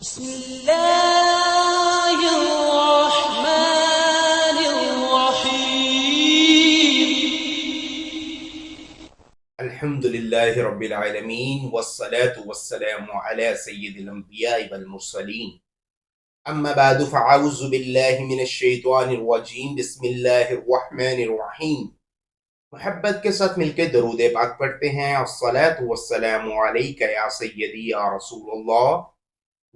بسم الله الرحمن الرحيم. الحمد لله رب العالمين والصلاة والسلام على سيد الأنبياء والمرسلين. أما بعد فأعوذ بالله من الشیطان الرجیم. بسم اللہ الرحمن الرحیم. محبت کے ساتھ مل کے درود پاک پڑھتے ہیں. الصلاة والسلام علیک یا سیدی یا رسول اللہ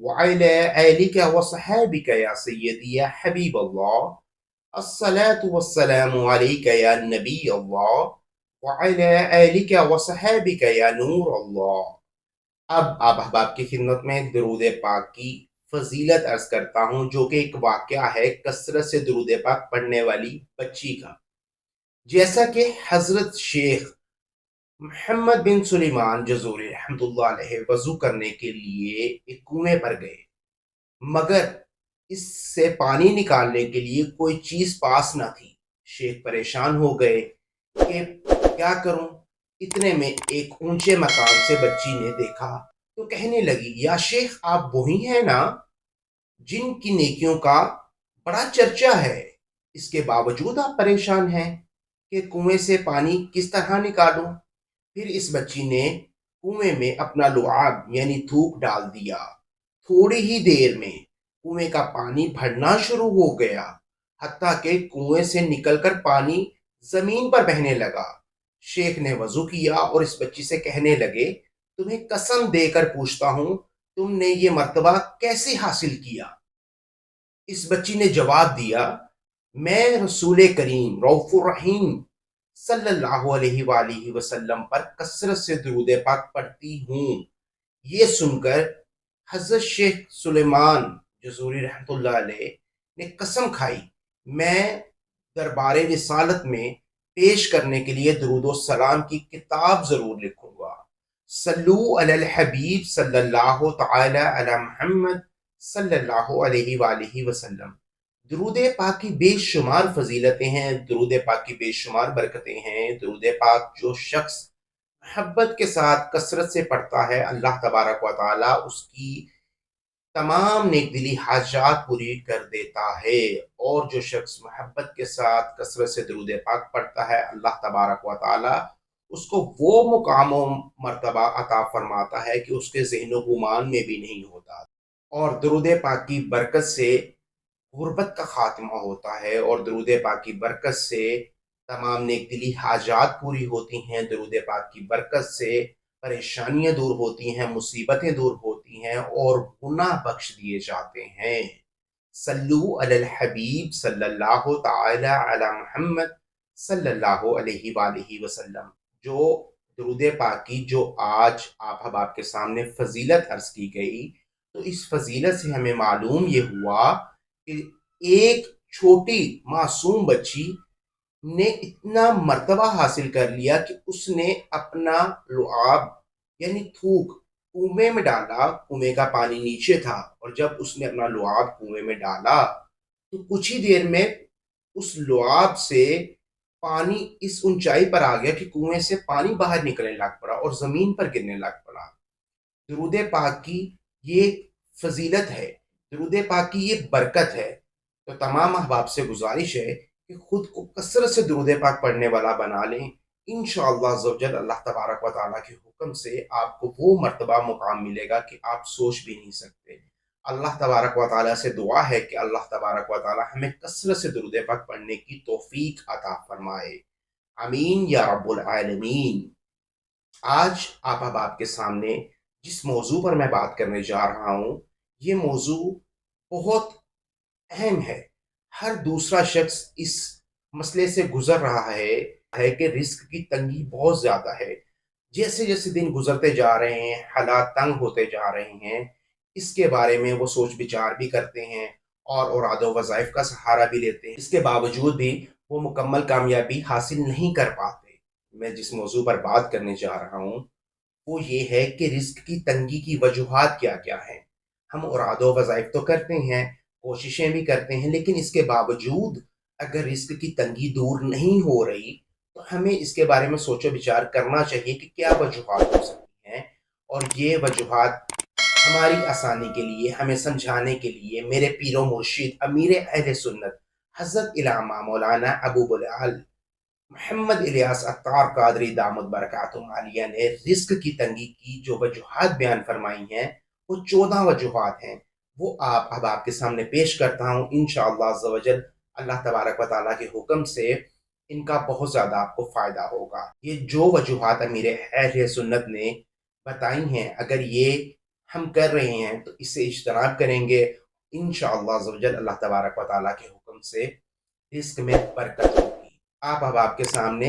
وعلى آلك وصحابك يا سيدي يا حبيب الله. الصلاة والسلام عليك يا نبي الله وعلى آلك وصحابك يا نور الله. اب آپ احباب کی خدمت میں درود پاک کی فضیلت عرض کرتا ہوں، جو کہ ایک واقعہ ہے کثرت سے درود پاک پڑھنے والی بچی کا. جیسا کہ حضرت شیخ محمد بن سلیمان جزوری رحمۃ اللہ علیہ وضو کرنے کے لیے ایک کنویں پر گئے، مگر اس سے پانی نکالنے کے لیے کوئی چیز پاس نہ تھی. شیخ پریشان ہو گئے کہ کیا کروں. اتنے میں ایک اونچے مقام سے بچی نے دیکھا تو کہنے لگی، یا شیخ آپ وہی ہیں نا جن کی نیکیوں کا بڑا چرچا ہے، اس کے باوجود آپ پریشان ہیں کہ کنویں سے پانی کس طرح نکالوں. پھر اس بچی نے کنویں میں اپنا لعاب یعنی تھوک ڈال دیا. تھوڑی ہی دیر میں کنویں کا پانی بھرنا شروع ہو گیا، حتیٰ کہ کنویں سے نکل کر پانی زمین پر بہنے لگا. شیخ نے وضو کیا اور اس بچی سے کہنے لگے، تمہیں قسم دے کر پوچھتا ہوں تم نے یہ مرتبہ کیسے حاصل کیا؟ اس بچی نے جواب دیا، میں رسول کریم رؤوف الرحیم صلی اللہ علیہ وآلہ وسلم پر کثرت سے درود پاک پڑھتی ہوں. یہ سن کر حضرت شیخ سلیمان جزوری رحمۃ اللہ علیہ نے قسم کھائی، میں دربار رسالت میں پیش کرنے کے لیے درود و سلام کی کتاب ضرور لکھوں گا. صلو علی الحبیب صلی اللہ تعالی علی محمد صلی اللہ علیہ وآلہ وسلم. درود پاک کی بے شمار فضیلتیں ہیں، درود پاک کی بے شمار برکتیں ہیں. درود پاک جو شخص محبت کے ساتھ کثرت سے پڑھتا ہے، اللہ تبارک و تعالی اس کی تمام نیک دلی حاجات پوری کر دیتا ہے. اور جو شخص محبت کے ساتھ کثرت سے درود پاک پڑھتا ہے، اللہ تبارک و تعالی اس کو وہ مقام و مرتبہ عطا فرماتا ہے کہ اس کے ذہن و گمان میں بھی نہیں ہوتا. اور درود پاک کی برکت سے غربت کا خاتمہ ہوتا ہے، اور درود پاک کی برکت سے تمام نیک دلی حاجات پوری ہوتی ہیں. درود پاک کی برکت سے پریشانیاں دور ہوتی ہیں، مصیبتیں دور ہوتی ہیں اور گناہ بخش دیے جاتے ہیں. صلو علی الحبیب صلی اللہ تعالی علی محمد صلی اللہ علیہ وآلہ وسلم. جو درود پاک کی جو آج آپ احباب کے سامنے فضیلت عرض کی گئی، تو اس فضیلت سے ہمیں معلوم یہ ہوا کہ ایک چھوٹی معصوم بچی نے اتنا مرتبہ حاصل کر لیا کہ اس نے اپنا لعاب یعنی تھوک کنویں میں ڈالا. کنویں کا پانی نیچے تھا، اور جب اس نے اپنا لعاب کنویں میں ڈالا تو کچھ ہی دیر میں اس لعاب سے پانی اس اونچائی پر آ گیا کہ کنویں سے پانی باہر نکلنے لگ پڑا اور زمین پر گرنے لگ پڑا. درود پاک کی یہ فضیلت ہے، درود پاک کی یہ برکت ہے. تو تمام احباب سے گزارش ہے کہ خود کو کثرت سے درود پاک پڑھنے والا بنا لیں. انشاءاللہ عزوجل اللہ تبارک و تعالیٰ کے حکم سے آپ کو وہ مرتبہ مقام ملے گا کہ آپ سوچ بھی نہیں سکتے. اللہ تبارک و تعالیٰ سے دعا ہے کہ اللہ تبارک و تعالیٰ ہمیں کثرت سے درود پاک پڑھنے کی توفیق عطا فرمائے. آمین یا رب العالمین. آج آپ احباب کے سامنے جس موضوع پر میں بات کرنے جا رہا ہوں، یہ موضوع بہت اہم ہے. ہر دوسرا شخص اس مسئلے سے گزر رہا ہے کہ رزق کی تنگی بہت زیادہ ہے. جیسے جیسے دن گزرتے جا رہے ہیں، حالات تنگ ہوتے جا رہے ہیں. اس کے بارے میں وہ سوچ بچار بھی کرتے ہیں اور اوراد و وظائف کا سہارا بھی لیتے ہیں. اس کے باوجود بھی وہ مکمل کامیابی حاصل نہیں کر پاتے. میں جس موضوع پر بات کرنے جا رہا ہوں وہ یہ ہے کہ رزق کی تنگی کی وجوہات کیا کیا ہیں. ہم اوراد و وظائف تو کرتے ہیں، کوششیں بھی کرتے ہیں، لیکن اس کے باوجود اگر رزق کی تنگی دور نہیں ہو رہی تو ہمیں اس کے بارے میں سوچ و بچار کرنا چاہیے کہ کیا وجوہات ہو سکتی ہیں. اور یہ وجوہات ہماری آسانی کے لیے، ہمیں سمجھانے کے لیے میرے پیر و مرشد امیر اہل سنت حضرت علامہ مولانا ابو بلال محمد الیاس عطار قادری دامت برکاتہم عالیہ نے رزق کی تنگی کی جو وجوہات بیان فرمائی ہیں، وہ 14 وجوہات ہیں، وہ اب آپ کے سامنے پیش کرتا ہوں انشاءاللہ عز و جل۔ اللہ تبارک و تعالیٰ کے حکم سے ان کا بہت زیادہ آپ کو فائدہ ہوگا۔ یہ جو وجوہات امیر اہل سنت نے بتائی ہیں، اگر یہ ہم کر رہے ہیں تو اس سے اجتناب کریں گے، انشاءاللہ عز و جل اللہ تبارک و تعالیٰ کے حکم سے رزق میں برکت ہوگی۔ اب آپ کے سامنے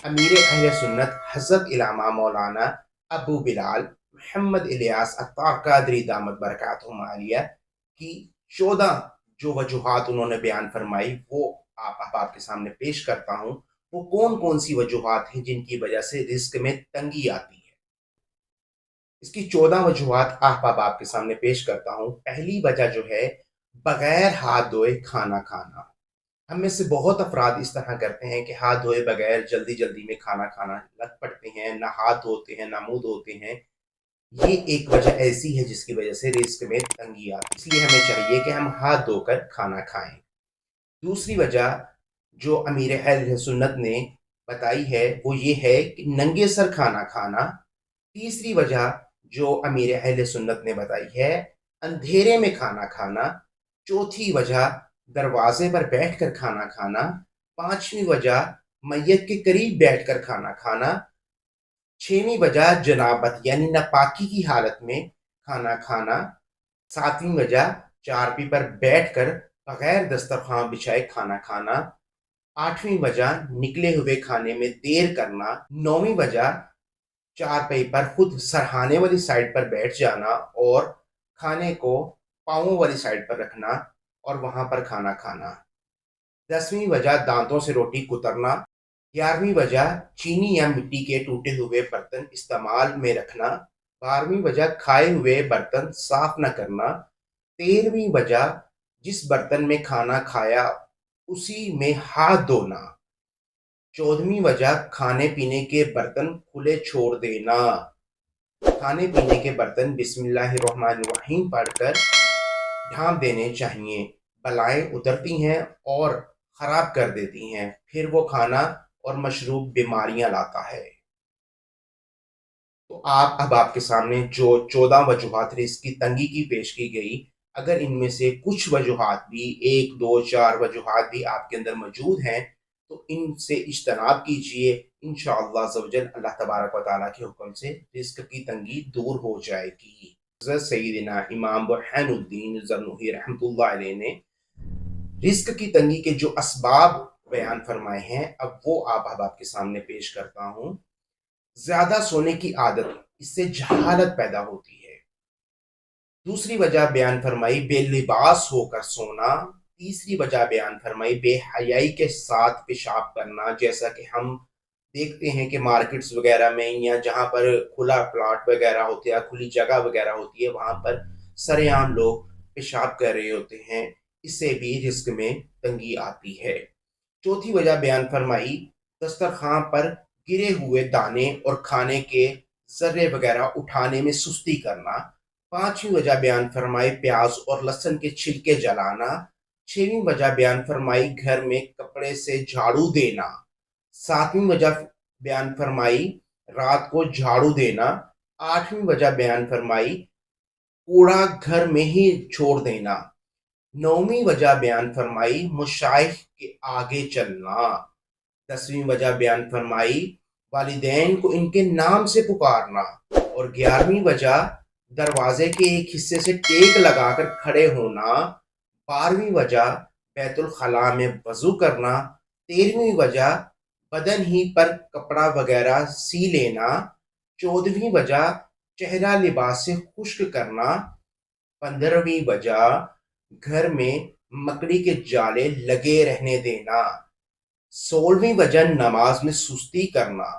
امیر اہل سنت حضرت علامہ مولانا ابو بلال محمد الیاس عطار قادری دامت برکاتہم عالیہ کی 14 جو وجوہات انہوں نے بیان فرمائی، وہ آپ کے سامنے پیش کرتا ہوں۔ وہ کون سی وجوہات ہیں جن کی وجہ سے رزق میں تنگی آتی ہے؟ اس کی 14 وجوہات آپ کے سامنے پیش کرتا ہوں۔ پہلی وجہ جو ہے، بغیر ہاتھ دھوئے کھانا کھانا۔ ہم میں سے بہت افراد اس طرح کرتے ہیں کہ ہاتھ دھوئے بغیر جلدی میں کھانا کھانا لگ پڑتے ہیں، نہ ہاتھ دھوتے ہیں نہ منہ دھوتے ہیں۔ یہ ایک وجہ ایسی ہے جس کی وجہ سے رزق میں تنگی آتی ہے، اس لیے ہمیں چاہیے کہ ہم ہاتھ دھو کر کھانا کھائیں۔ دوسری وجہ جو امیر اہل سنت نے بتائی ہے وہ یہ ہے کہ ننگے سر کھانا کھانا۔ تیسری وجہ جو امیر اہل سنت نے بتائی ہے، اندھیرے میں کھانا کھانا۔ چوتھی وجہ دروازے پر بیٹھ کر کھانا کھانا۔ پانچویں وجہ میت کے قریب بیٹھ کر کھانا کھانا۔ چھویں وجہ جنابت یعنی ناپاکی کی حالت میں کھانا کھانا۔ ساتویں وجہ چارپی پر بیٹھ کر بغیر دسترخوان بچھائے کھانا کھانا۔ آٹھویں وجہ نکلے ہوئے کھانے میں دیر کرنا۔ نویں وجہ چارپائی پر خود سرہانے والی سائڈ پر بیٹھ جانا اور کھانے کو پاؤں والی سائڈ پر رکھنا اور وہاں پر کھانا کھانا۔ 10ویں وجہ دانتوں سے روٹی کترنا۔ 11ویں وجہ چینی یا مٹی کے ٹوٹے ہوئے برتن استعمال میں رکھنا۔ 12ویں وجہ کھائے ہوئے برتن صاف نہ کرنا۔ 13ویں وجہ جس برتن میں کھانا کھایا اسی میں ہاتھ دھونا۔ 14ویں وجہ کھانے پینے کے برتن کھلے چھوڑ دینا۔ کھانے پینے کے برتن بسم اللہ الرحمن الرحیم پڑھ کر ڈھانپ دینے چاہیے، بلائیں اترتی ہیں اور خراب کر دیتی ہیں، پھر وہ کھانا اور مشروب بیماریاں لاتا ہے۔ تو اب آپ کے سامنے جو 14 وجوہات رزق کی تنگی کی پیش کی گئی، اگر ان میں سے کچھ وجوہات بھی 1 2 4 وجوہات بھی آپ کے اندر موجود ہیں تو ان سے اجتناب کیجئے، انشاءاللہ عز و جل اللہ تبارک و تعالیٰ کے حکم سے رزق کی تنگی دور ہو جائے گی۔ حضرت سیدنا امام برہان الدین زرنوحی رحمۃ اللہ علیہ نے رزق کی تنگی کے جو اسباب بیان فرمائے ہیں، اب وہ آپ کے سامنے پیش کرتا ہوں۔ زیادہ سونے کی عادت، اس سے جہالت پیدا ہوتی ہے۔ دوسری وجہ بیان فرمائی بے لباس ہو کر سونا۔ تیسری وجہ بیان فرمائی بے حیائی کے ساتھ پیشاب کرنا، جیسا کہ ہم دیکھتے ہیں کہ مارکیٹس وغیرہ میں یا جہاں پر کھلا پلاٹ وغیرہ ہوتے ہیں، کھلی جگہ وغیرہ ہوتی ہے، وہاں پر سرے عام لوگ پیشاب کر رہے ہوتے ہیں، اس سے بھی رزق میں تنگی آتی ہے۔ چوتھی وجہ بیان فرمائی دسترخوان پر گرے ہوئے دانے اور کھانے کے ذرے وغیرہ اٹھانے میں سستی کرنا۔ پانچویں وجہ بیان فرمائی پیاز اور لہسن کے چھلکے جلانا۔ چھویں وجہ بیان فرمائی گھر میں کپڑے سے جھاڑو دینا۔ ساتویں وجہ بیان فرمائی رات کو جھاڑو دینا۔ آٹھویں وجہ بیان فرمائی کوڑا گھر میں ہی چھوڑ دینا۔ نویں وجہ بیان فرمائی مشائخ کے آگے چلنا۔ 10ویں وجہ بیان فرمائی والدین کو ان کے نام سے پکارنا۔ اور 11ویں وجہ دروازے کے ایک حصے سے ٹیک لگا کر کھڑے ہونا۔ 12ویں وجہ بیت الخلاء میں وضو کرنا۔ 13ویں وجہ بدن ہی پر کپڑا وغیرہ سی لینا۔ 14ویں وجہ چہرہ لباس سے خشک کرنا۔ 15ویں وجہ گھر میں مکڑی کے جالے لگے رہنے دینا۔ 16ویں وجہ نماز میں سستی کرنا۔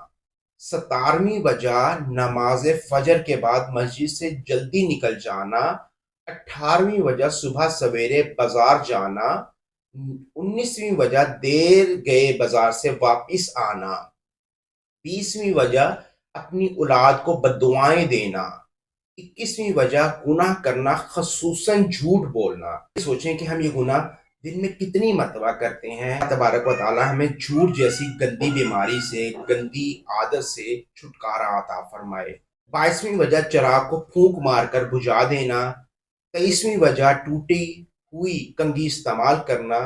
17ویں وجہ نماز فجر کے بعد مسجد سے جلدی نکل جانا۔ 18ویں وجہ صبح سویرے بازار جانا۔ 19ویں وجہ دیر گئے بازار سے واپس آنا۔ 20ویں وجہ اپنی اولاد کو بددعائیں دینا۔ 21ویں وجہ گناہ کرنا، خصوصاً جھوٹ بولنا۔ سوچیں کہ ہم یہ گناہ دن میں کتنی مرتبہ کرتے ہیں۔ اللہ تبارک و تعالی ہمیں جھوٹ جیسی گندی بیماری سے، گندی عادت سے چھٹکارا عطا فرمائے۔ 22ویں وجہ چراغ کو پھونک مار کر بجھا دینا۔ 23ویں وجہ ٹوٹی ہوئی کنگھی استعمال کرنا۔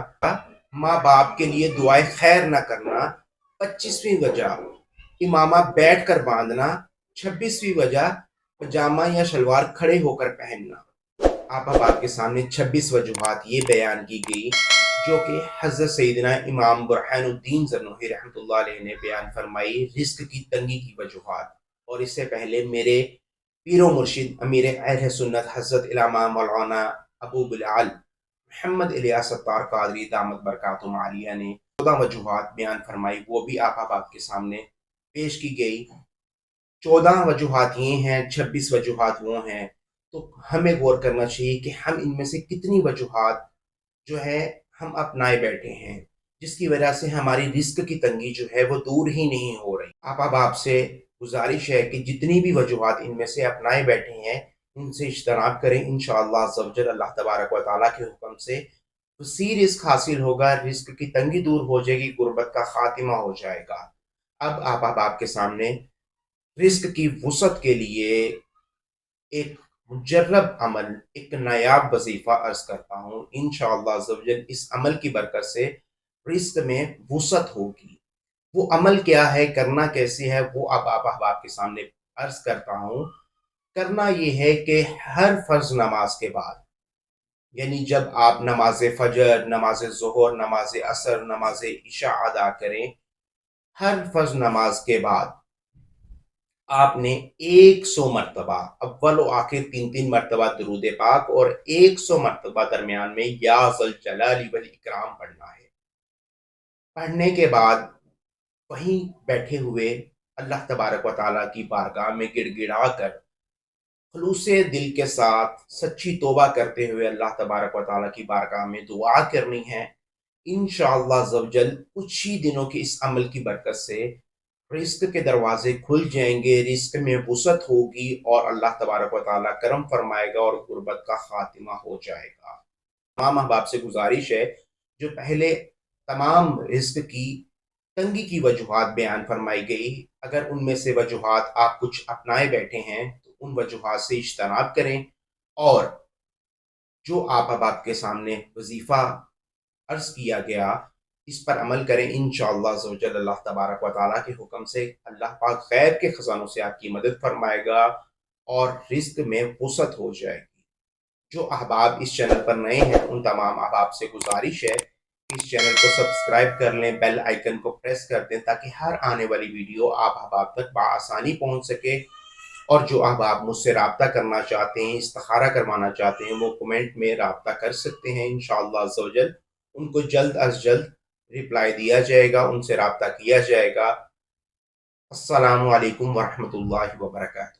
ماں باپ کے لیے دعائے خیر نہ کرنا۔ 25ویں وجہ امامہ بیٹھ کر باندھنا۔ 26ویں وجہ پجامہ یا شلوار کھڑے ہو کر پہننا۔ آپ کے سامنے 26 وجوہات یہ بیان کی گئی جو کہ حضرت سیدنا امام برہان الدین ذرنوحی رحمۃ اللہ علیہ نے بیان فرمائی، رزق کی تنگی کی وجوہات۔ اور اس سے پہلے میرے پیر و مرشد امیر اہل سنت حضرت علامہ مولانا ابو بلال محمد الیاس ستار قادری دامت برکاتہم عالیہ نے 14 وجوہات بیان فرمائی، وہ بھی آپ کے سامنے پیش کی گئی۔ 14 وجوہات یہ ہیں، 26 وجوہات وہ ہیں۔ تو ہمیں غور کرنا چاہیے کہ ہم ان میں سے کتنی وجوہات جو ہے ہم اپنائے بیٹھے ہیں، جس کی وجہ سے ہماری رزق کی تنگی جو ہے وہ دور ہی نہیں ہو رہی۔ آپ سے گزارش ہے کہ جتنی بھی وجوہات ان میں سے اپنائے بیٹھے ہیں ان سے اجتناب کریں۔ انشاءاللہ عز و جل اللہ تبارک و تعالیٰ کے حکم سے وسیع رزق حاصل ہوگا، رزق کی تنگی دور ہو جائے گی، غربت کا خاتمہ ہو جائے گا۔ اب آپ کے سامنے رزق کی وسعت کے لیے ایک مجرب عمل، ایک نایاب وظیفہ عرض کرتا ہوں۔ انشاءاللہ عز و جل اس عمل کی برکت سے رزق میں وسعت ہوگی۔ وہ عمل کیا ہے، کرنا کیسے ہے، وہ اب آپ کے سامنے عرض کرتا ہوں۔ کرنا یہ ہے کہ ہر فرض نماز کے بعد، یعنی جب آپ نماز فجر، نماز ظہر، نماز عصر، نماز عشاء ادا کریں، ہر فرض نماز کے بعد آپ نے 100 مرتبہ، اول و آخر 3 مرتبہ درود پاک اور 100 مرتبہ درمیان میں یا ذوالجلال والاکرام پڑھنا ہے۔ پڑھنے کے بعد وہیں بیٹھے ہوئے اللہ تبارک و تعالیٰ کی بارگاہ میں گڑ گڑا کر خلوص دل کے ساتھ سچی توبہ کرتے ہوئے اللہ تبارک و تعالیٰ کی بارگاہ میں دعا کرنی ہے۔ انشاءاللہ عز و جل کچھ ہی دنوں کی اس عمل کی برکت سے رزق کے دروازے کھل جائیں گے، رزق میں وسعت ہوگی اور اللہ تبارک و تعالیٰ کرم فرمائے گا اور غربت کا خاتمہ ہو جائے گا۔ تمام احباب سے گزارش ہے، جو پہلے تمام رزق کی تنگی کی وجوہات بیان فرمائی گئی، اگر ان میں سے وجوہات آپ کچھ اپنائے بیٹھے ہیں تو ان وجوہات سے اجتناب کریں، اور جو آپ کے سامنے وظیفہ عرض کیا گیا اس پر عمل کریں۔ انشاءاللہ عز و جل اللہ تبارک و تعالیٰ کے حکم سے اللہ پاک غیب کے خزانوں سے آپ کی مدد فرمائے گا اور رزق میں وسعت ہو جائے گی۔ جو احباب اس چینل پر نئے ہیں ان تمام احباب سے گزارش ہے کہ اس چینل کو سبسکرائب کر لیں، بیل آئیکن کو پریس کر دیں تاکہ ہر آنے والی ویڈیو آپ احباب تک بآسانی پہنچ سکے۔ اور جو احباب مجھ سے رابطہ کرنا چاہتے ہیں، استخارہ کروانا چاہتے ہیں، وہ کمنٹ میں رابطہ کر سکتے ہیں۔ انشاءاللہ عز و جل ان کو جلد از جلد رپلائی دیا جائے گا، ان سے رابطہ کیا جائے گا۔ السلام علیکم ورحمۃ اللہ وبرکاتہ۔